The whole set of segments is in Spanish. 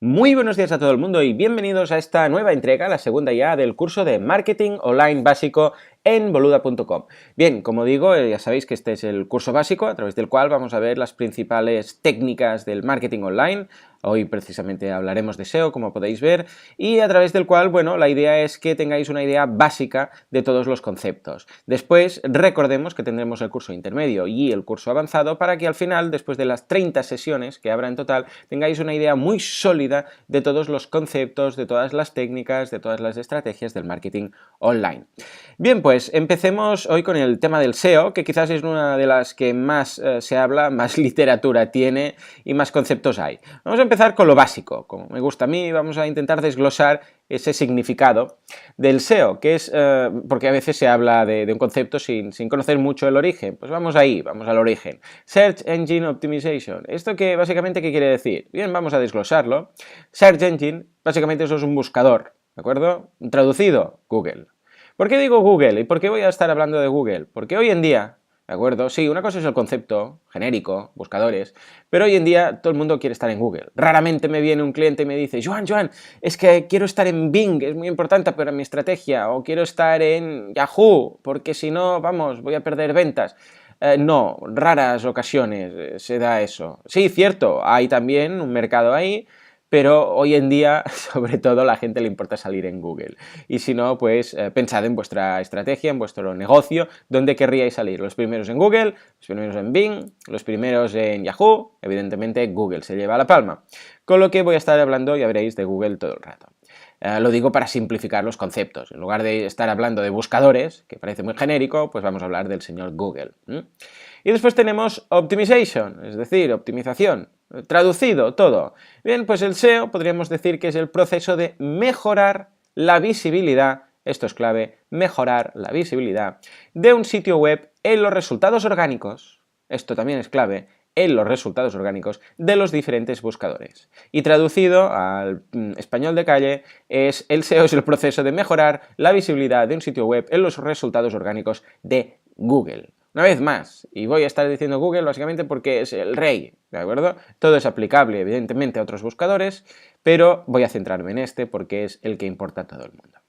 Muy buenos días a todo el mundo y bienvenidos a esta nueva entrega, la segunda ya del curso de Marketing Online Básico en boluda.com. Bien, como digo, ya sabéis que este es el curso básico a través del cual vamos a ver las principales técnicas del marketing online. Hoy precisamente hablaremos de SEO, como podéis ver, y a través del cual, bueno, la idea es que tengáis una idea básica de todos los conceptos. Después, recordemos que tendremos el curso intermedio y el curso avanzado para que al final, después de las 30 sesiones que habrá en total, tengáis una idea muy sólida de todos los conceptos, de todas las técnicas, de todas las estrategias del marketing online. Bien, pues empecemos hoy con el tema del SEO, que quizás es una de las que más se habla, más literatura tiene y más conceptos hay. Vamos a empezar con lo básico, como me gusta a mí, vamos a intentar desglosar ese significado del SEO, que es, porque a veces se habla de un concepto sin conocer mucho el origen. Pues vamos ahí, vamos al origen. Search Engine Optimization. ¿Esto qué básicamente qué quiere decir? Bien, vamos a desglosarlo. Search Engine, básicamente eso es un buscador, ¿de acuerdo? Traducido, Google. ¿Por qué digo Google? ¿Y por qué voy a estar hablando de Google? Porque hoy en día, ¿de acuerdo? Sí, una cosa es el concepto genérico, buscadores, pero hoy en día todo el mundo quiere estar en Google. Raramente me viene un cliente y me dice, Joan, es que quiero estar en Bing, es muy importante para mi estrategia, o quiero estar en Yahoo, porque si no, vamos, voy a perder ventas. No, raras ocasiones se da eso. Sí, cierto, hay también un mercado ahí, pero hoy en día, sobre todo, a la gente le importa salir en Google. Y si no, pues pensad en vuestra estrategia, en vuestro negocio, dónde querríais salir. Los primeros en Google, los primeros en Bing, los primeros en Yahoo, evidentemente Google se lleva la palma. Con lo que voy a estar hablando, ya veréis, de Google todo el rato. Lo digo para simplificar los conceptos. En lugar de estar hablando de buscadores, que parece muy genérico, pues vamos a hablar del señor Google. Y después tenemos Optimization, es decir, optimización. Traducido todo. Bien, pues el SEO podríamos decir que es el proceso de mejorar la visibilidad, esto es clave, mejorar la visibilidad de un sitio web en los resultados orgánicos, esto también es clave, en los resultados orgánicos de los diferentes buscadores. Y traducido al español de calle, el SEO es el proceso de mejorar la visibilidad de un sitio web en los resultados orgánicos de Google. Una vez más, y voy a estar diciendo Google básicamente porque es el rey, ¿de acuerdo? Todo es aplicable, evidentemente, a otros buscadores, pero voy a centrarme en este porque es el que importa a todo el mundo.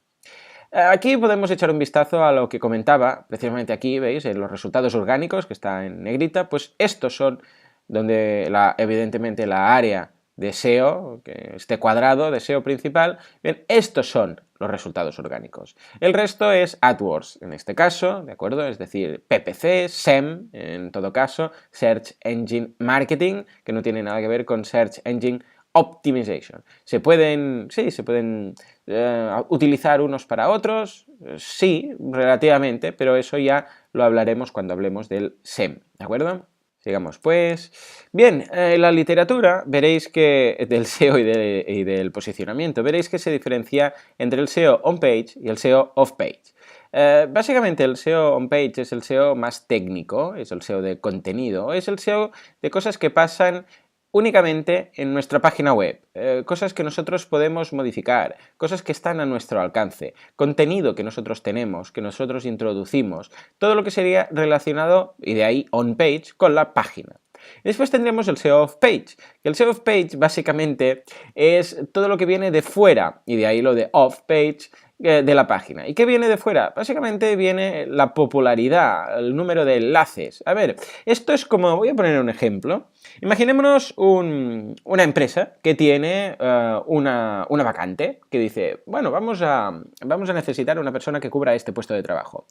Aquí podemos echar un vistazo a lo que comentaba, precisamente aquí, ¿veis? En los resultados orgánicos, que está en negrita, pues estos son donde evidentemente la área de SEO, que este cuadrado de SEO principal, bien, estos son los resultados orgánicos. El resto es AdWords, en este caso, ¿de acuerdo? Es decir, PPC, SEM, en todo caso, Search Engine Marketing, que no tiene nada que ver con Search Engine Optimization. Se pueden utilizar unos para otros, sí, relativamente, pero eso ya lo hablaremos cuando hablemos del SEM, ¿de acuerdo? Sigamos pues. Bien, la literatura, veréis que del SEO y del posicionamiento, veréis que se diferencia entre el SEO on-page y el SEO off-page. Básicamente el SEO on-page es el SEO más técnico, es el SEO de contenido, es el SEO de cosas que pasan únicamente en nuestra página web, cosas que nosotros podemos modificar, cosas que están a nuestro alcance, contenido que nosotros tenemos, que nosotros introducimos, todo lo que sería relacionado, y de ahí on-page, con la página. Y después tendremos el SEO off-page, que el SEO off-page básicamente es todo lo que viene de fuera, y de ahí lo de off-page, de la página. ¿Y qué viene de fuera? Básicamente viene la popularidad, el número de enlaces. A ver, esto es como, voy a poner un ejemplo. Imaginémonos una empresa que tiene una vacante, que dice, bueno, vamos a necesitar una persona que cubra este puesto de trabajo.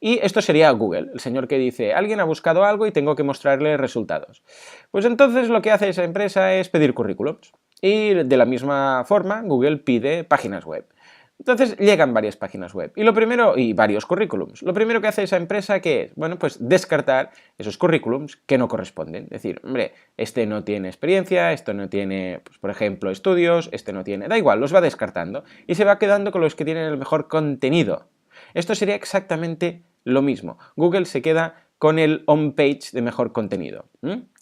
Y esto sería Google, el señor que dice, alguien ha buscado algo y tengo que mostrarle resultados. Pues entonces lo que hace esa empresa es pedir currículums. Y de la misma forma, Google pide páginas web. Entonces llegan varias páginas web y varios currículums. Lo primero que hace esa empresa, ¿qué es? Bueno, pues descartar esos currículums que no corresponden. Es decir, hombre, este no tiene experiencia, esto no tiene, pues, por ejemplo, estudios, este no tiene... Da igual, los va descartando y se va quedando con los que tienen el mejor contenido. Esto sería exactamente lo mismo. Google se queda con el on-page de mejor contenido.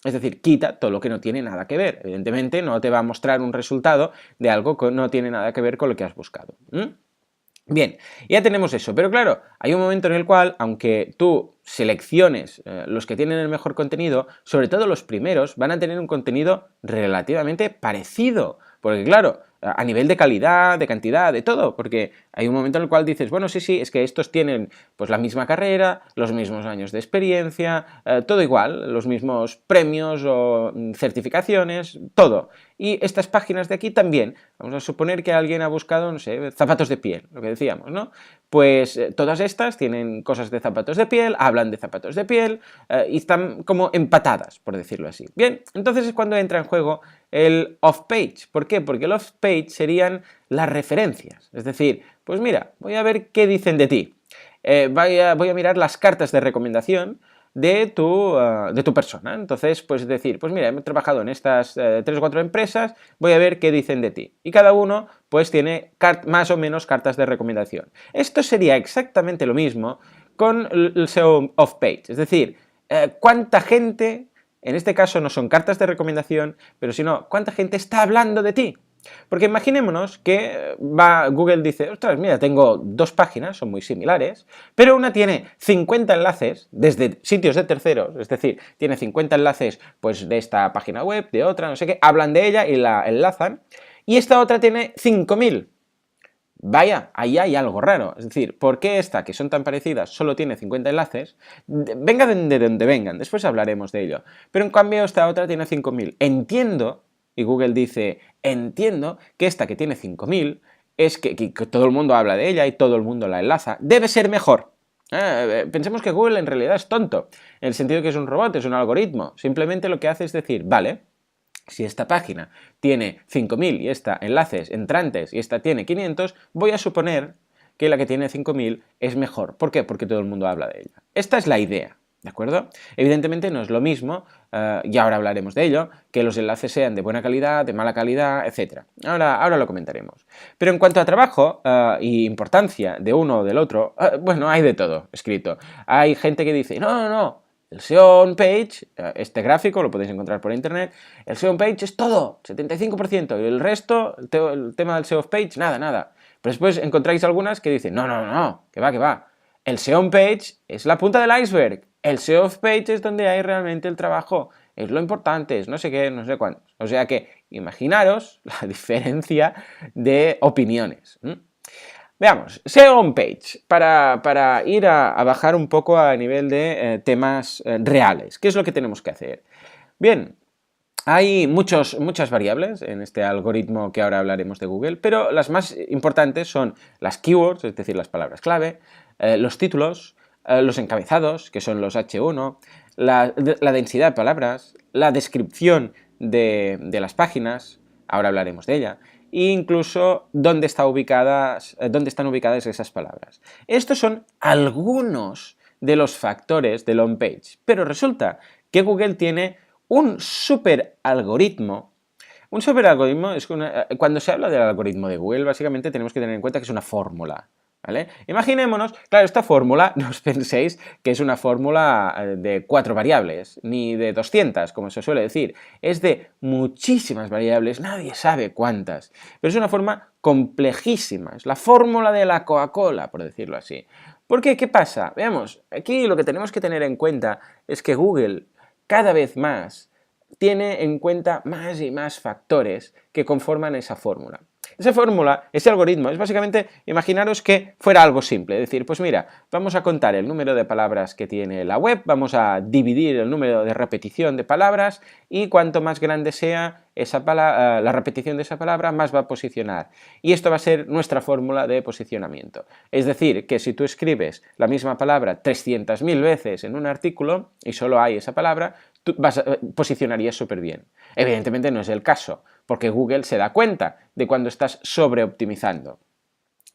Es decir, quita todo lo que no tiene nada que ver. Evidentemente no te va a mostrar un resultado de algo que no tiene nada que ver con lo que has buscado. Bien, ya tenemos eso, pero claro, hay un momento en el cual, aunque tú selecciones los que tienen el mejor contenido, sobre todo los primeros, van a tener un contenido relativamente parecido. Porque claro, a nivel de calidad, de cantidad, de todo, porque hay un momento en el cual dices, bueno, sí, es que estos tienen pues la misma carrera, los mismos años de experiencia, todo igual, los mismos premios o certificaciones, todo. Y estas páginas de aquí también. Vamos a suponer que alguien ha buscado, no sé, zapatos de piel, lo que decíamos, ¿no? Pues todas estas tienen cosas de zapatos de piel, hablan de zapatos de piel y están como empatadas, por decirlo así. Bien, entonces es cuando entra en juego el off-page. ¿Por qué? Porque el off-page serían las referencias. Es decir, pues mira, voy a ver qué dicen de ti. Voy a mirar las cartas de recomendación de tu persona. Entonces, pues decir, pues mira, he trabajado en estas 3 o 4 empresas, voy a ver qué dicen de ti. Y cada uno, pues tiene más o menos cartas de recomendación. Esto sería exactamente lo mismo con el SEO off-page. Es decir, cuánta gente, en este caso no son cartas de recomendación, pero sino cuánta gente está hablando de ti. Porque imaginémonos que Google dice, ostras, mira, tengo 2 páginas, son muy similares, pero una tiene 50 enlaces desde sitios de terceros, es decir, tiene 50 enlaces pues, de esta página web, de otra, no sé qué, hablan de ella y la enlazan, y esta otra tiene 5000. Vaya, ahí hay algo raro. Es decir, ¿por qué esta, que son tan parecidas, solo tiene 50 enlaces? Venga de donde vengan, después hablaremos de ello. Pero en cambio esta otra tiene 5000. Entiendo, y Google dice, entiendo que esta que tiene 5000 es que todo el mundo habla de ella y todo el mundo la enlaza, debe ser mejor. Pensemos que Google en realidad es tonto, en el sentido que es un robot, es un algoritmo. Simplemente lo que hace es decir, vale, si esta página tiene 5000 y esta enlaces entrantes y esta tiene 500, voy a suponer que la que tiene 5000 es mejor. ¿Por qué? Porque todo el mundo habla de ella. Esta es la idea, ¿de acuerdo? Evidentemente no es lo mismo, y ahora hablaremos de ello, que los enlaces sean de buena calidad, de mala calidad, etc. Ahora lo comentaremos. Pero en cuanto a trabajo y importancia de uno o del otro, bueno, hay de todo escrito. Hay gente que dice, no, el SEO on page, este gráfico lo podéis encontrar por internet, el SEO on page es todo, 75%, y el resto, el tema del SEO off page, nada. Pero después encontráis algunas que dicen, no, que va. El SEO on page es la punta del iceberg, el SEO off page es donde hay realmente el trabajo, es lo importante, es no sé qué, no sé cuántos. O sea que imaginaros la diferencia de opiniones. Veamos, SEO on page, para ir a bajar un poco a nivel de temas reales. ¿Qué es lo que tenemos que hacer? Bien, hay muchas variables en este algoritmo que ahora hablaremos de Google, pero las más importantes son las keywords, es decir, las palabras clave, los títulos, los encabezados, que son los H1, la densidad de palabras, la descripción de las páginas, ahora hablaremos de ella, e incluso dónde están ubicadas esas palabras. Estos son algunos de los factores del on-page, pero resulta que Google tiene un super algoritmo. Un super algoritmo es cuando se habla del algoritmo de Google, básicamente tenemos que tener en cuenta que es una fórmula. ¿Vale? Imaginémonos, claro, esta fórmula, no os penséis que es una fórmula de 4 variables, ni de 200, como se suele decir. Es de muchísimas variables, nadie sabe cuántas. Pero es una forma complejísima, es la fórmula de la Coca-Cola, por decirlo así. ¿Por qué? ¿Qué pasa? Veamos, aquí lo que tenemos que tener en cuenta es que Google cada vez más tiene en cuenta más y más factores que conforman esa fórmula. Esa fórmula, ese algoritmo, es básicamente, imaginaros que fuera algo simple, es decir, pues mira, vamos a contar el número de palabras que tiene la web, vamos a dividir el número de repetición de palabras y cuanto más grande sea la repetición de esa palabra, más va a posicionar. Y esto va a ser nuestra fórmula de posicionamiento. Es decir, que si tú escribes la misma palabra 300.000 veces en un artículo y solo hay esa palabra, tú posicionarías súper bien. Evidentemente no es el caso, porque Google se da cuenta de cuando estás sobreoptimizando.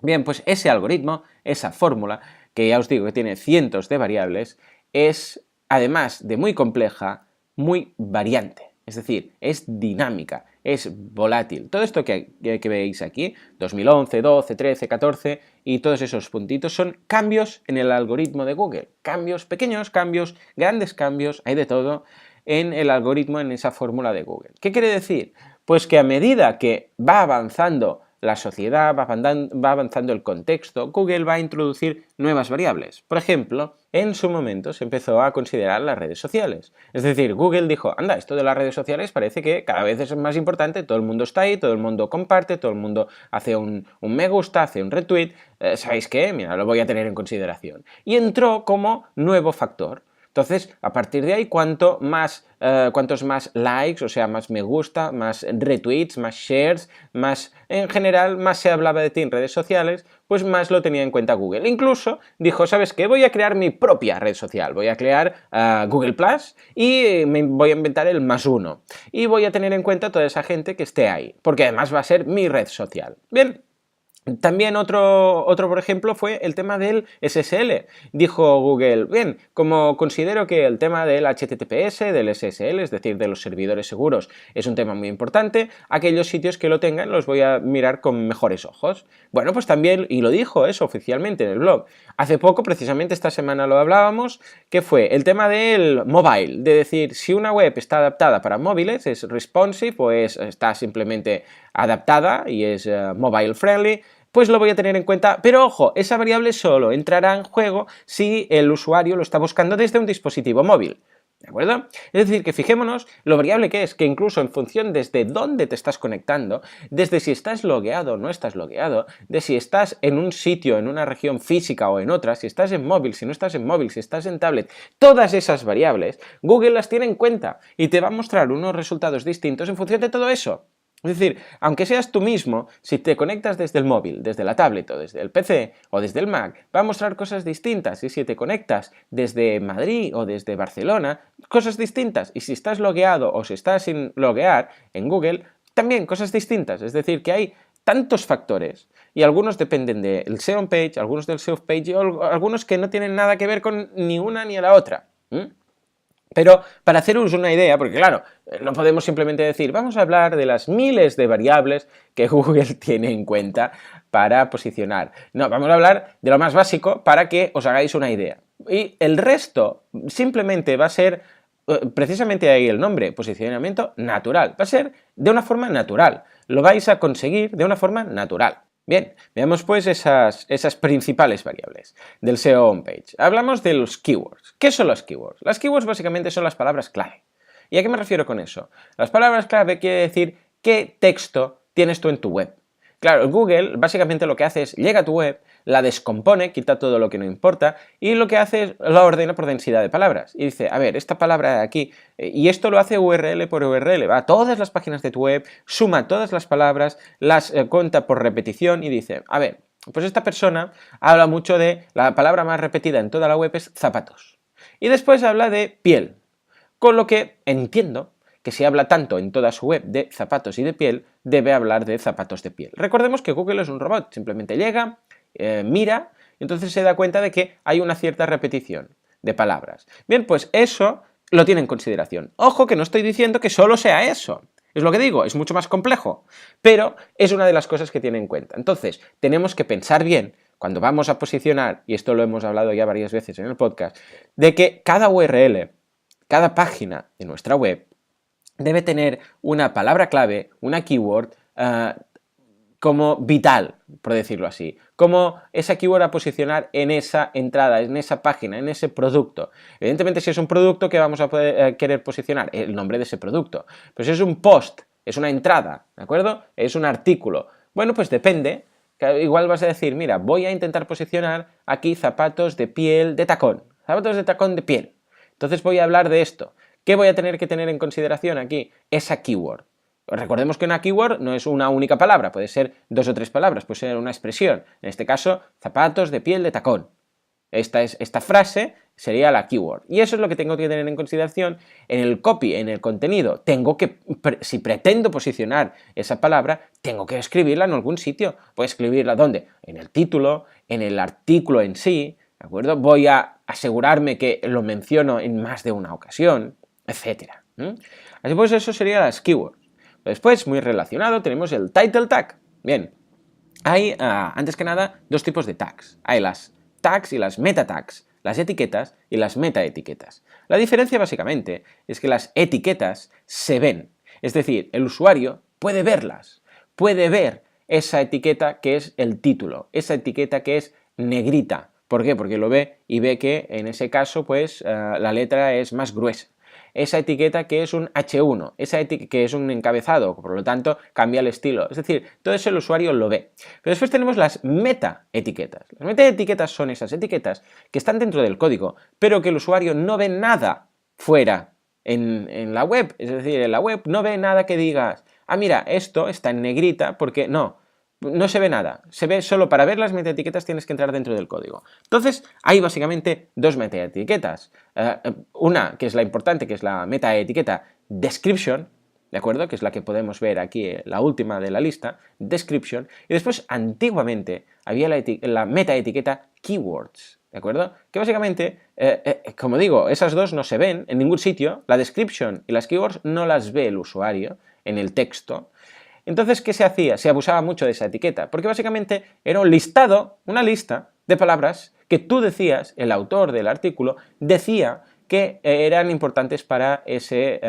Bien, pues ese algoritmo, esa fórmula, que ya os digo que tiene cientos de variables, es, además de muy compleja, muy variante. Es decir, es dinámica, es volátil. Todo esto que veis aquí, 2011, 12, 13, 14 y todos esos puntitos son cambios en el algoritmo de Google. Cambios, pequeños cambios, grandes cambios, hay de todo en el algoritmo, en esa fórmula de Google. ¿Qué quiere decir? Pues que a medida que va avanzando la sociedad, va avanzando el contexto, Google va a introducir nuevas variables. Por ejemplo, en su momento se empezó a considerar las redes sociales. Es decir, Google dijo, anda, esto de las redes sociales parece que cada vez es más importante, todo el mundo está ahí, todo el mundo comparte, todo el mundo hace un me gusta, hace un retweet, ¿sabéis qué? Mira, lo voy a tener en consideración. Y entró como nuevo factor. Entonces, a partir de ahí, cuantos más likes, o sea, más me gusta, más retweets, más shares, más, en general, más se hablaba de ti en redes sociales, pues más lo tenía en cuenta Google. Incluso dijo, ¿sabes qué? Voy a crear mi propia red social, voy a crear Google Plus y me voy a inventar el +1. Y voy a tener en cuenta toda esa gente que esté ahí, porque además va a ser mi red social. Bien. También otro, por ejemplo, fue el tema del SSL. Dijo Google, bien, como considero que el tema del HTTPS, del SSL, es decir, de los servidores seguros, es un tema muy importante, aquellos sitios que lo tengan los voy a mirar con mejores ojos. Bueno, pues también, y lo dijo eso oficialmente en el blog. Hace poco, precisamente esta semana lo hablábamos, que fue el tema del mobile, de decir, si una web está adaptada para móviles, es responsive o está simplemente adaptada y es mobile friendly, pues lo voy a tener en cuenta, pero ojo, esa variable solo entrará en juego si el usuario lo está buscando desde un dispositivo móvil. ¿De acuerdo? Es decir, que fijémonos lo variable que es, que incluso en función desde dónde te estás conectando, desde si estás logueado o no estás logueado, de si estás en un sitio, en una región física o en otra, si estás en móvil, si no estás en móvil, si estás en tablet, todas esas variables, Google las tiene en cuenta y te va a mostrar unos resultados distintos en función de todo eso. Es decir, aunque seas tú mismo, si te conectas desde el móvil, desde la tablet o desde el PC o desde el Mac, va a mostrar cosas distintas. Y si te conectas desde Madrid o desde Barcelona, cosas distintas. Y si estás logueado o si estás sin loguear en Google, también cosas distintas. Es decir, que hay tantos factores y algunos dependen del SEO on page, algunos del SEO off page y algunos que no tienen nada que ver con ni una ni la otra. Pero para haceros una idea, porque claro, no podemos simplemente decir, vamos a hablar de las miles de variables que Google tiene en cuenta para posicionar. No, vamos a hablar de lo más básico para que os hagáis una idea. Y el resto simplemente va a ser, precisamente ahí el nombre, posicionamiento natural. Va a ser de una forma natural. Lo vais a conseguir de una forma natural. Bien, veamos pues esas principales variables del SEO on-page. Hablamos de los keywords. ¿Qué son los keywords? Las keywords básicamente son las palabras clave. ¿Y a qué me refiero con eso? Las palabras clave quiere decir qué texto tienes tú en tu web. Claro, Google básicamente lo que hace es, llega a tu web, la descompone, quita todo lo que no importa, y lo que hace es, la ordena por densidad de palabras. Y dice, a ver, esta palabra de aquí, y esto lo hace URL por URL, va a todas las páginas de tu web, suma todas las palabras, las cuenta por repetición y dice, a ver, pues esta persona habla mucho de, la palabra más repetida en toda la web es zapatos. Y después habla de piel, con lo que entiendo que si habla tanto en toda su web de zapatos y de piel, debe hablar de zapatos de piel. Recordemos que Google es un robot, simplemente llega, mira, y entonces se da cuenta de que hay una cierta repetición de palabras. Bien, pues eso lo tiene en consideración. Ojo que no estoy diciendo que solo sea eso. Es lo que digo, es mucho más complejo, pero es una de las cosas que tiene en cuenta. Entonces, tenemos que pensar bien cuando vamos a posicionar, y esto lo hemos hablado ya varias veces en el podcast, de que cada URL, cada página de nuestra web, debe tener una palabra clave, una keyword, como vital, por decirlo así, como esa keyword a posicionar en esa entrada, en esa página, en ese producto. Evidentemente, si es un producto, ¿qué vamos a poder, querer posicionar? El nombre de ese producto. Pero si es un post, es una entrada, ¿de acuerdo? Es un artículo. Bueno, pues depende. Igual vas a decir, mira, voy a intentar posicionar aquí zapatos de piel de tacón, zapatos de tacón de piel. Entonces voy a hablar de esto. ¿Qué voy a tener que tener en consideración aquí? Esa keyword. Recordemos que una keyword no es una única palabra, puede ser 2 o 3 palabras, puede ser una expresión. En este caso, zapatos de piel de tacón. Esta frase sería la keyword. Y eso es lo que tengo que tener en consideración en el copy, en el contenido. Si pretendo posicionar esa palabra, tengo que escribirla en algún sitio. Voy a escribirla ¿dónde? En el título, en el artículo en sí, ¿de acuerdo? Voy a asegurarme que lo menciono en más de una ocasión, etc. Así pues, eso serían las keywords. Después, muy relacionado, tenemos el title tag. Bien, hay, antes que nada, dos tipos de tags. Hay las tags y las meta tags, las etiquetas y las metaetiquetas. La diferencia, básicamente, es que las etiquetas se ven. Es decir, el usuario puede verlas, puede ver esa etiqueta que es el título, esa etiqueta que es negrita. ¿Por qué? Porque lo ve y ve que en ese caso pues la letra es más gruesa. Esa etiqueta que es un H1, esa que es un encabezado, por lo tanto cambia el estilo. Es decir, todo eso el usuario lo ve. Pero después tenemos las metaetiquetas. Las metaetiquetas son esas etiquetas que están dentro del código, pero que el usuario no ve nada fuera en la web. Es decir, en la web no ve nada que digas, ah, mira, esto está en negrita porque no se ve nada, se ve solo para ver las metaetiquetas tienes que entrar dentro del código. Entonces, hay básicamente dos metaetiquetas. Una, que es la importante, que es la metaetiqueta description, ¿de acuerdo? Que es la que podemos ver aquí, la última de la lista, description. Y después, antiguamente, había la metaetiqueta keywords, ¿de acuerdo? Que básicamente, como digo, esas dos no se ven en ningún sitio, la description y las keywords no las ve el usuario en el texto. Entonces, ¿qué se hacía? Se abusaba mucho de esa etiqueta, porque básicamente era un listado, una lista de palabras que tú decías, el autor del artículo, decía que eran importantes para ese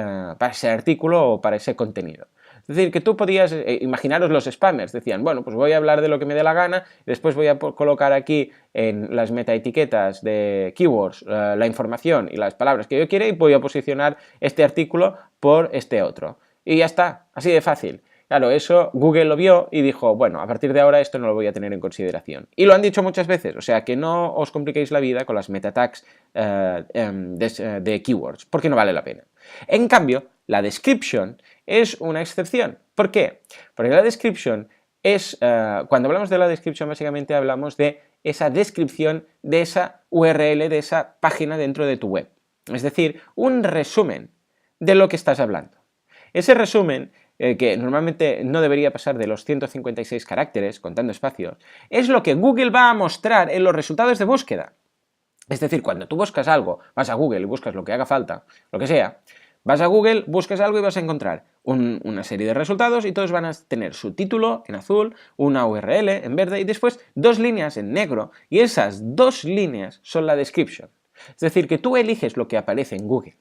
artículo o para ese contenido. Es decir, que tú podías, imaginaros los spammers, decían, bueno, pues voy a hablar de lo que me dé la gana, después voy a colocar aquí en las metaetiquetas de keywords la información y las palabras que yo quiera y voy a posicionar este artículo por este otro. Y ya está, así de fácil. Claro, eso Google lo vio y dijo, bueno, a partir de ahora esto no lo voy a tener en consideración. Y lo han dicho muchas veces, o sea, que no os compliquéis la vida con las meta tags de keywords, porque no vale la pena. En cambio, la description es una excepción. ¿Por qué? Porque la description es, cuando hablamos de la description, básicamente hablamos de esa descripción de esa URL, de esa página dentro de tu web. Es decir, un resumen de lo que estás hablando. Ese resumen que normalmente no debería pasar de los 156 caracteres, contando espacios, es lo que Google va a mostrar en los resultados de búsqueda. Es decir, cuando tú buscas algo, vas a Google y buscas lo que haga falta, lo que sea, vas a Google, buscas algo y vas a encontrar una serie de resultados y todos van a tener su título en azul, una URL en verde y después dos líneas en negro, y esas dos líneas son la description. Es decir, que tú eliges lo que aparece en Google.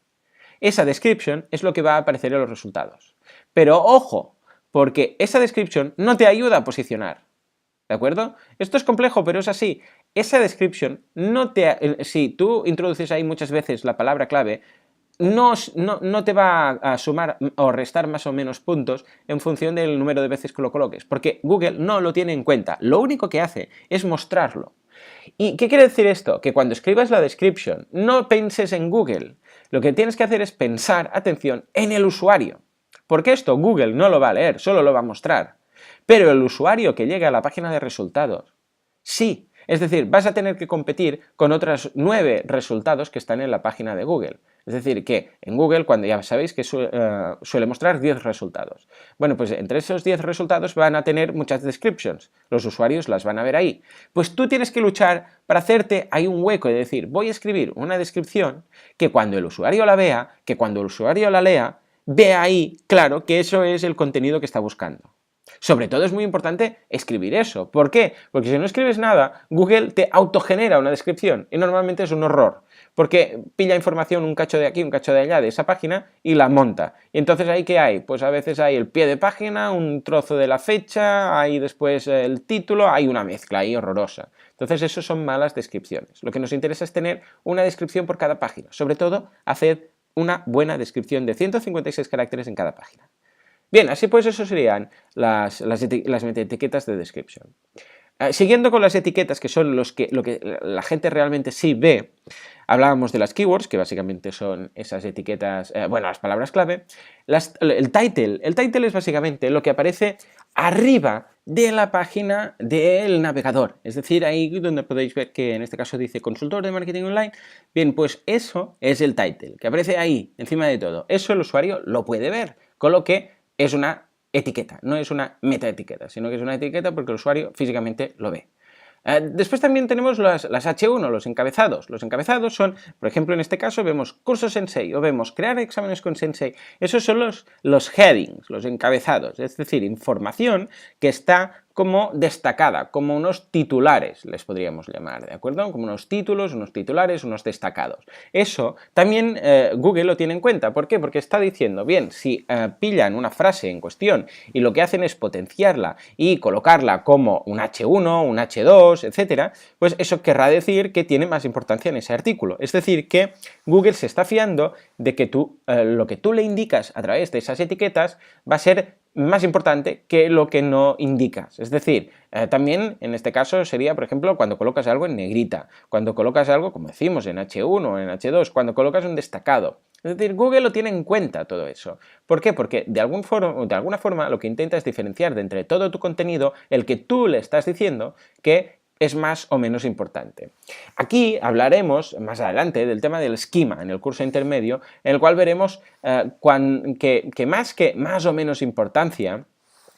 Esa description es lo que va a aparecer en los resultados. Pero ojo, porque esa description no te ayuda a posicionar, ¿de acuerdo? Esto es complejo, pero es así. Esa description no te... Si tú introduces ahí muchas veces la palabra clave, no te va a sumar o restar más o menos puntos en función del número de veces que lo coloques, porque Google no lo tiene en cuenta. Lo único que hace es mostrarlo. ¿Y qué quiere decir esto? Que cuando escribas la description, no pienses en Google. Lo que tienes que hacer es pensar, atención, en el usuario. Porque esto Google no lo va a leer, solo lo va a mostrar. Pero el usuario que llega a la página de resultados, sí. Es decir, vas a tener que competir con otros 9 resultados que están en la página de Google. Es decir, que en Google, cuando ya sabéis que suele mostrar 10 resultados. Bueno, pues entre esos 10 resultados van a tener muchas descriptions. Los usuarios las van a ver ahí. Pues tú tienes que luchar para hacerte ahí un hueco y decir, voy a escribir una descripción que cuando el usuario la vea, que cuando el usuario la lea, vea ahí, claro, que eso es el contenido que está buscando. Sobre todo es muy importante escribir eso. ¿Por qué? Porque si no escribes nada, Google te autogenera una descripción y normalmente es un horror, porque pilla información un cacho de aquí, un cacho de allá de esa página y la monta. Y entonces ¿ahí qué hay? Pues a veces hay el pie de página, un trozo de la fecha, hay después el título, hay una mezcla ahí horrorosa. Entonces eso son malas descripciones. Lo que nos interesa es tener una descripción por cada página. Sobre todo, hacer una buena descripción de 156 caracteres en cada página. Bien, así pues eso serían las metaetiquetas de description. Siguiendo con las etiquetas, que son lo que la gente realmente sí ve, hablábamos de las keywords, que básicamente son esas etiquetas, bueno, las palabras clave. El title es básicamente lo que aparece arriba de la página del navegador, es decir, ahí donde podéis ver que en este caso dice consultor de marketing online. Bien, pues eso es el title, que aparece ahí, encima de todo. Eso el usuario lo puede ver, con lo que es una etiqueta, no es una metaetiqueta, sino que es una etiqueta porque el usuario físicamente lo ve. Después también tenemos las H1, los encabezados. Los encabezados son, por ejemplo, en este caso vemos curso Sensei o vemos crear exámenes con Sensei. Esos son los headings, los encabezados, es decir, información que está como destacada, como unos titulares, les podríamos llamar, ¿de acuerdo? Como unos títulos, unos titulares, unos destacados. Eso también Google lo tiene en cuenta. ¿Por qué? Porque está diciendo, bien, si pillan una frase en cuestión y lo que hacen es potenciarla y colocarla como un H1, un H2, etcétera, pues eso querrá decir que tiene más importancia en ese artículo. Es decir, que Google se está fiando de que lo que tú le indicas a través de esas etiquetas va a ser más importante que lo que no indicas. Es decir, también en este caso sería, por ejemplo, cuando colocas algo en negrita, cuando colocas algo, como decimos, en H1 o en H2, cuando colocas un destacado. Es decir, Google lo tiene en cuenta todo eso. ¿Por qué? Porque de alguna forma lo que intenta es diferenciar de entre todo tu contenido el que tú le estás diciendo que es más o menos importante. Aquí hablaremos más adelante del tema del esquema en el curso intermedio, en el cual veremos que más o menos importancia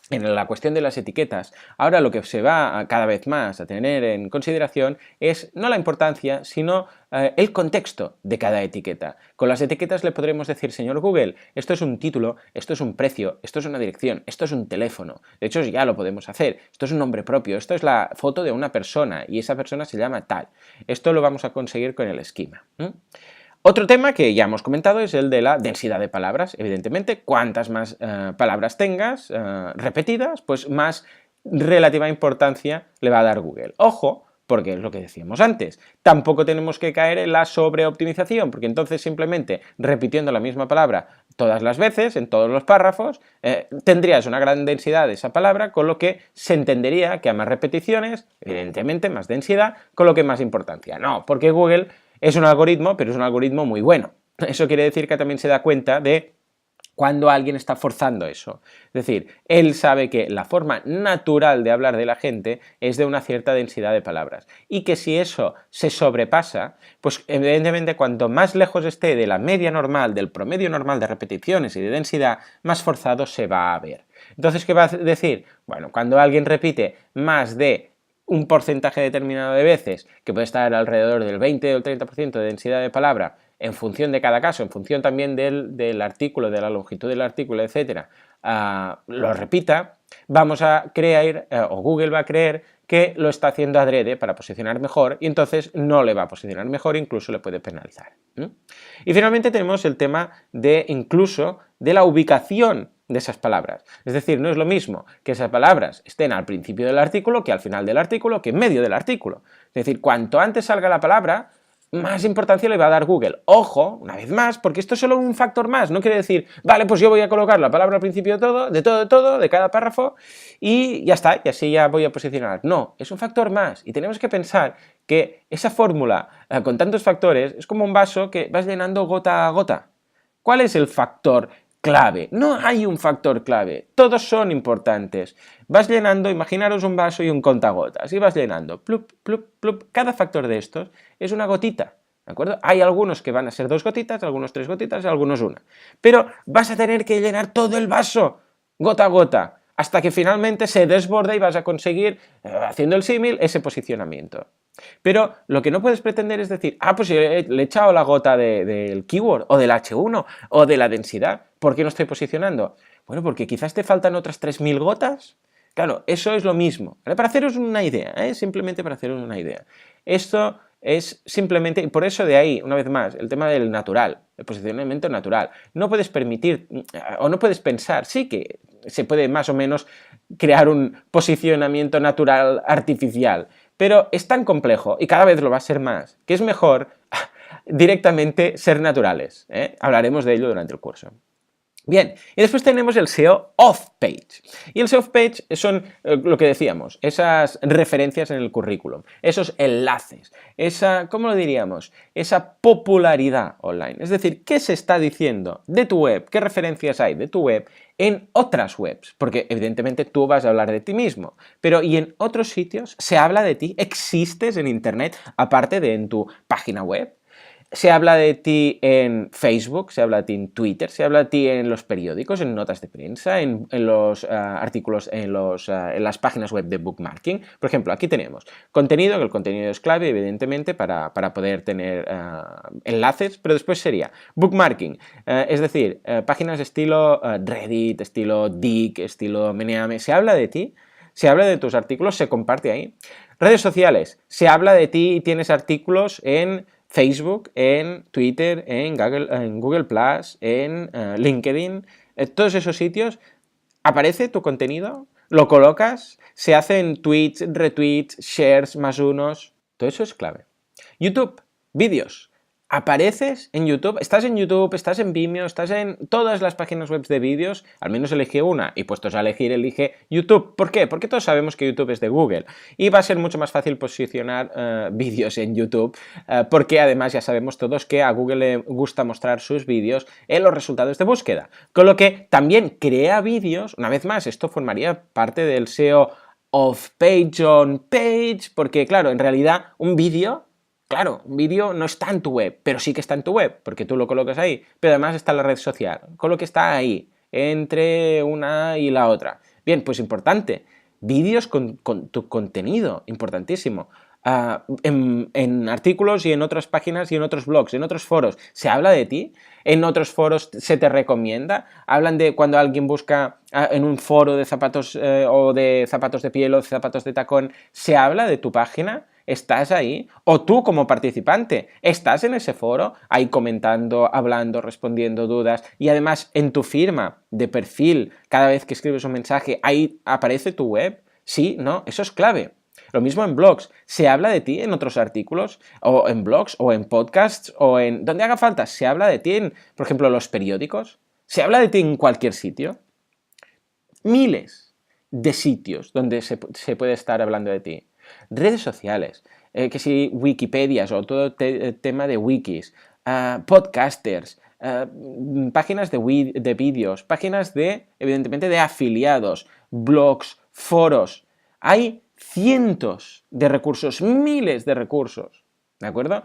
en la cuestión de las etiquetas, ahora lo que se va cada vez más a tener en consideración es no la importancia, sino el contexto de cada etiqueta. Con las etiquetas le podremos decir, señor Google, esto es un título, esto es un precio, esto es una dirección, esto es un teléfono. De hecho, ya lo podemos hacer. Esto es un nombre propio, esto es la foto de una persona y esa persona se llama tal. Esto lo vamos a conseguir con el esquema. Otro tema que ya hemos comentado es el de la densidad de palabras. Evidentemente, cuantas más palabras tengas repetidas, pues más relativa importancia le va a dar Google. Ojo, porque es lo que decíamos antes, tampoco tenemos que caer en la sobreoptimización, porque entonces simplemente repitiendo la misma palabra todas las veces, en todos los párrafos, tendrías una gran densidad de esa palabra, con lo que se entendería que a más repeticiones, evidentemente más densidad, con lo que más importancia. No, porque Google es un algoritmo, pero es un algoritmo muy bueno. Eso quiere decir que también se da cuenta de cuando alguien está forzando eso. Es decir, él sabe que la forma natural de hablar de la gente es de una cierta densidad de palabras y que si eso se sobrepasa, pues evidentemente cuanto más lejos esté de la media normal, del promedio normal de repeticiones y de densidad, más forzado se va a ver. Entonces, ¿qué va a decir? Bueno, cuando alguien repite más de un porcentaje determinado de veces, que puede estar alrededor del 20 o el 30% de densidad de palabra, en función de cada caso, en función también del artículo, de la longitud del artículo, etcétera, lo repita, vamos a creer, o Google va a creer, que lo está haciendo adrede para posicionar mejor y entonces no le va a posicionar mejor, incluso le puede penalizar. Y finalmente tenemos el tema incluso de la ubicación de esas palabras. Es decir, no es lo mismo que esas palabras estén al principio del artículo, que al final del artículo, que en medio del artículo. Es decir, cuanto antes salga la palabra, más importancia le va a dar Google. Ojo, una vez más, porque esto es solo un factor más. No quiere decir, vale, pues yo voy a colocar la palabra al principio de todo, de cada párrafo, y ya está, y así ya voy a posicionar. No, es un factor más. Y tenemos que pensar que esa fórmula con tantos factores es como un vaso que vas llenando gota a gota. ¿Cuál es el factor clave? No hay un factor clave, todos son importantes. Vas llenando, imaginaros un vaso y un contagotas, y vas llenando, plup, plup, plup. Cada factor de estos es una gotita, ¿de acuerdo? Hay algunos que van a ser 2 gotitas, algunos 3 gotitas, algunos una. Pero vas a tener que llenar todo el vaso, gota a gota, hasta que finalmente se desborde y vas a conseguir, haciendo el símil, ese posicionamiento. Pero lo que no puedes pretender es decir, pues le he echado la gota del keyword, o del H1, o de la densidad, ¿por qué no estoy posicionando? Bueno, porque quizás te faltan otras 3000 gotas. Claro, eso es lo mismo, ¿vale? Para haceros una idea, simplemente para haceros una idea. Esto es simplemente, y por eso de ahí, una vez más, el tema del natural, el posicionamiento natural. No puedes permitir, o no puedes pensar, sí que se puede más o menos crear un posicionamiento natural artificial, pero es tan complejo, y cada vez lo va a ser más, que es mejor directamente ser naturales. Hablaremos de ello durante el curso. Bien, y después tenemos el SEO off-page. Y el SEO off-page son lo que decíamos, esas referencias en el currículum, esos enlaces, ¿cómo lo diríamos? Esa popularidad online. Es decir, ¿qué se está diciendo de tu web? ¿Qué referencias hay de tu web en otras webs? Porque evidentemente tú vas a hablar de ti mismo, pero ¿y en otros sitios se habla de ti? ¿Existes en Internet aparte de en tu página web? Se habla de ti en Facebook, se habla de ti en Twitter, se habla de ti en los periódicos, en notas de prensa, en los artículos, en las páginas web de bookmarking. Por ejemplo, aquí tenemos contenido, que el contenido es clave, evidentemente, para poder tener enlaces, pero después sería bookmarking, es decir, páginas estilo Reddit, estilo Digg, estilo Meneame. Se habla de ti. se habla de tus artículos, se comparte ahí. Redes sociales, se habla de ti y tienes artículos en Facebook, en Twitter, en Google+, en LinkedIn, todos esos sitios, aparece tu contenido, lo colocas, se hacen tweets, retweets, shares, más unos, todo eso es clave. YouTube, vídeos. Apareces en YouTube, estás en Vimeo, estás en todas las páginas web de vídeos, al menos elige una, y puestos a elegir, elige YouTube. ¿Por qué? Porque todos sabemos que YouTube es de Google, y va a ser mucho más fácil posicionar vídeos en YouTube, porque además ya sabemos todos que a Google le gusta mostrar sus vídeos en los resultados de búsqueda. Con lo que también crea vídeos, una vez más, esto formaría parte del SEO off page on page, porque claro, en realidad un vídeo... Claro, un vídeo no está en tu web, pero sí que está en tu web, porque tú lo colocas ahí, pero además está en la red social, con lo que está ahí, entre una y la otra. Bien, pues importante, vídeos con tu contenido, importantísimo. En artículos y en otras páginas y en otros blogs, en otros foros, ¿se habla de ti? ¿En otros foros se te recomienda? ¿Hablan de cuando alguien busca en un foro de zapatos o de zapatos de piel o de zapatos de tacón, ¿se habla de tu página? ¿Estás ahí? O tú como participante, ¿estás en ese foro? Ahí comentando, hablando, respondiendo dudas y además en tu firma de perfil, cada vez que escribes un mensaje, ahí aparece tu web. Sí, no, eso es clave. Lo mismo en blogs. ¿Se habla de ti en otros artículos? ¿O en blogs? ¿O en podcasts? ¿O en donde haga falta? ¿Se habla de ti en, por ejemplo, los periódicos? ¿Se habla de ti en cualquier sitio? Miles de sitios donde se puede estar hablando de ti. Redes sociales, que si Wikipedias o todo tema de wikis, podcasters, páginas de vídeos, páginas de, evidentemente, de afiliados, blogs, foros. Hay cientos de recursos, miles de recursos, ¿de acuerdo?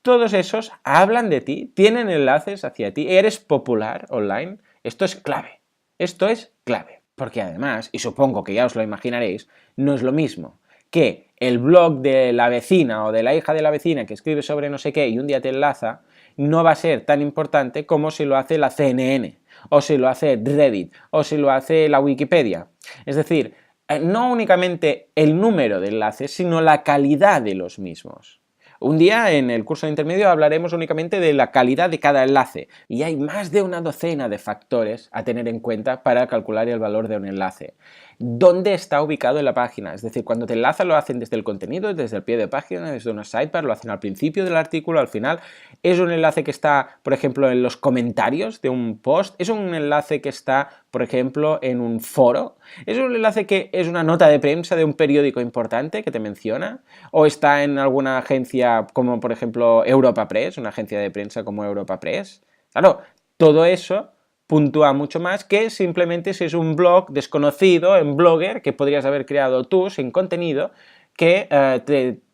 Todos esos hablan de ti, tienen enlaces hacia ti, eres popular online. Esto es clave, esto es clave. Porque además, y supongo que ya os lo imaginaréis, no es lo mismo que el blog de la vecina o de la hija de la vecina que escribe sobre no sé qué y un día te enlaza, no va a ser tan importante como si lo hace la CNN, o si lo hace Reddit, o si lo hace la Wikipedia. Es decir, no únicamente el número de enlaces, sino la calidad de los mismos. Un día en el curso de intermedio hablaremos únicamente de la calidad de cada enlace y hay más de una docena de factores a tener en cuenta para calcular el valor de un enlace. ¿Dónde está ubicado en la página? Es decir, cuando te enlazan lo hacen desde el contenido, desde el pie de página, desde una sidebar, lo hacen al principio del artículo, al final. ¿Es un enlace que está, por ejemplo, en los comentarios de un post? ¿Es un enlace que está, por ejemplo, en un foro? ¿Es un enlace que es una nota de prensa de un periódico importante que te menciona? ¿O está en alguna agencia como, por ejemplo, Europa Press, una agencia de prensa como Europa Press? Claro, todo eso puntúa mucho más que simplemente si es un blog desconocido en Blogger que podrías haber creado tú sin contenido que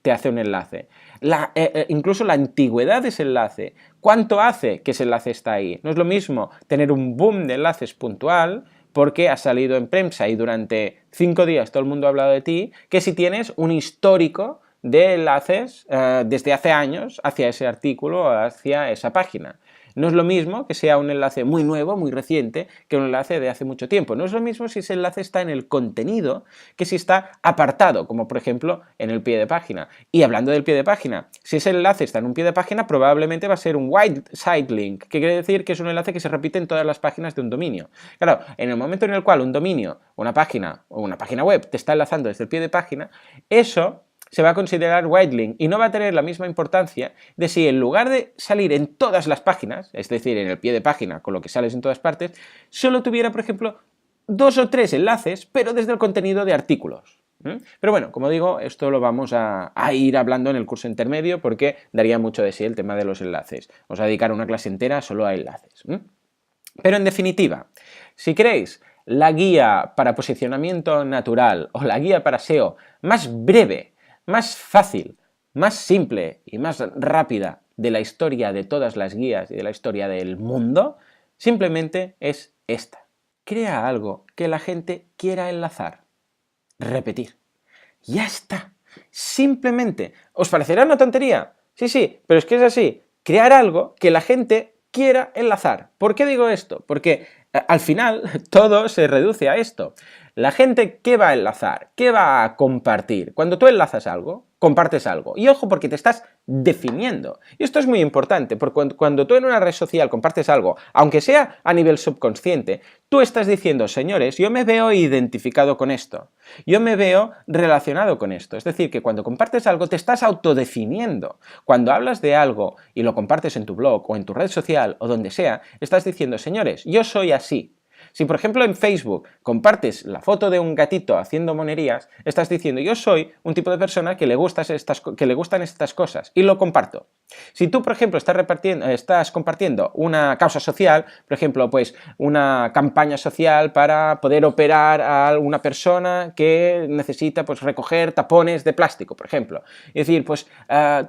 te hace un enlace. Incluso la antigüedad de ese enlace. ¿Cuánto hace que ese enlace está ahí? No es lo mismo tener un boom de enlaces puntual porque ha salido en prensa y durante 5 días todo el mundo ha hablado de ti, que si tienes un histórico de enlaces desde hace años hacia ese artículo o hacia esa página. No es lo mismo que sea un enlace muy nuevo, muy reciente, que un enlace de hace mucho tiempo. No es lo mismo si ese enlace está en el contenido que si está apartado, como por ejemplo en el pie de página. Y hablando del pie de página, si ese enlace está en un pie de página, probablemente va a ser un wide site link, que quiere decir que es un enlace que se repite en todas las páginas de un dominio. Claro, en el momento en el cual un dominio, una página o una página web te está enlazando desde el pie de página, eso se va a considerar wide link y no va a tener la misma importancia de si en lugar de salir en todas las páginas, es decir, en el pie de página, con lo que sales en todas partes, solo tuviera, por ejemplo, 2 o 3 enlaces, pero desde el contenido de artículos. Pero bueno, como digo, esto lo vamos a ir hablando en el curso intermedio porque daría mucho de sí el tema de los enlaces. Vamos a dedicar una clase entera solo a enlaces. Pero en definitiva, si queréis la guía para posicionamiento natural o la guía para SEO más breve, más fácil, más simple y más rápida de la historia de todas las guías y de la historia del mundo, simplemente es esta. Crea algo que la gente quiera enlazar. Repetir. Ya está. Simplemente. ¿Os parecerá una tontería? Sí, pero es que es así. Crear algo que la gente quiera enlazar. ¿Por qué digo esto? Porque al final todo se reduce a esto. la gente, ¿qué va a enlazar? ¿Qué va a compartir? Cuando tú enlazas algo, compartes algo. Y ojo, porque te estás definiendo. Y esto es muy importante, porque cuando tú en una red social compartes algo, aunque sea a nivel subconsciente, tú estás diciendo, señores, yo me veo identificado con esto. Yo me veo relacionado con esto. Es decir, que cuando compartes algo te estás autodefiniendo. Cuando hablas de algo y lo compartes en tu blog o en tu red social o donde sea, estás diciendo, señores, yo soy así. Si, por ejemplo, en Facebook compartes la foto de un gatito haciendo monerías, estás diciendo, yo soy un tipo de persona que le gustan estas cosas y lo comparto. Si tú, por ejemplo, estás compartiendo una causa social, por ejemplo, pues una campaña social para poder operar a una persona que necesita pues, recoger tapones de plástico, por ejemplo. Es decir, pues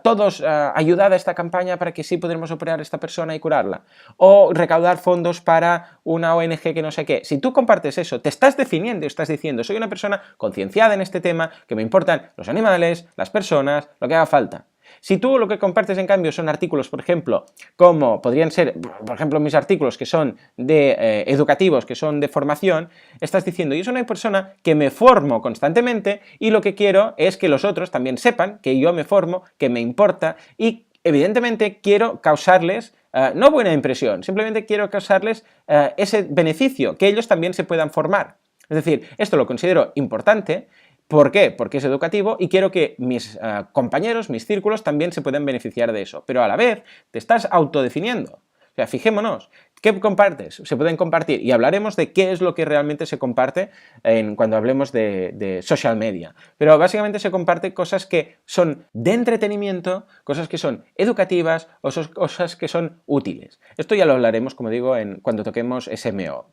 todos ayudad a esta campaña para que sí podremos operar a esta persona y curarla. O recaudar fondos para una ONG que no sé qué. Si tú compartes eso, te estás definiendo y estás diciendo, soy una persona concienciada en este tema, que me importan los animales, las personas, lo que haga falta. Si tú lo que compartes, en cambio, son artículos, por ejemplo, como podrían ser, por ejemplo, mis artículos que son de educativos, que son de formación, estás diciendo, yo soy una persona que me formo constantemente y lo que quiero es que los otros también sepan que yo me formo, que me importa y, evidentemente, quiero causarles no buena impresión, simplemente quiero causarles ese beneficio, que ellos también se puedan formar. Es decir, esto lo considero importante. ¿Por qué? Porque es educativo y quiero que mis compañeros, mis círculos también se puedan beneficiar de eso. Pero a la vez te estás autodefiniendo. O sea, fijémonos, ¿qué compartes? Se pueden compartir y hablaremos de qué es lo que realmente se comparte cuando hablemos de social media. Pero básicamente se comparte cosas que son de entretenimiento, cosas que son educativas o cosas que son útiles. Esto ya lo hablaremos, como digo, cuando toquemos SMO.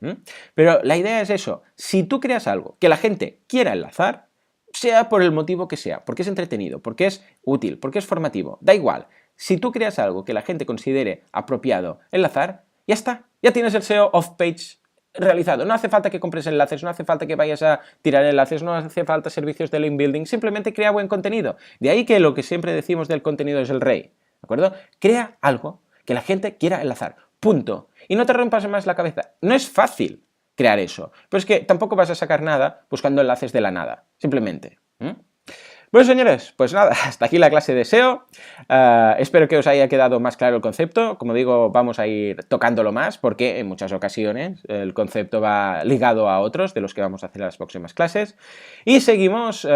Pero la idea es eso, si tú creas algo que la gente quiera enlazar, sea por el motivo que sea, porque es entretenido, porque es útil, porque es formativo, da igual. Si tú creas algo que la gente considere apropiado enlazar, ya está, ya tienes el SEO off-page realizado. No hace falta que compres enlaces, no hace falta que vayas a tirar enlaces, no hace falta servicios de link building, simplemente crea buen contenido. De ahí que lo que siempre decimos del contenido es el rey, ¿de acuerdo? Crea algo que la gente quiera enlazar, punto. Y no te rompas más la cabeza, no es fácil crear eso, pero es que tampoco vas a sacar nada buscando enlaces de la nada, simplemente. Bueno, señores, pues nada, hasta aquí la clase de SEO. Espero que os haya quedado más claro el concepto. Como digo, vamos a ir tocándolo más porque en muchas ocasiones el concepto va ligado a otros de los que vamos a hacer en las próximas clases. Y seguimos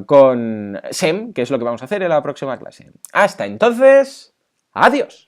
con SEM, que es lo que vamos a hacer en la próxima clase. Hasta entonces, adiós.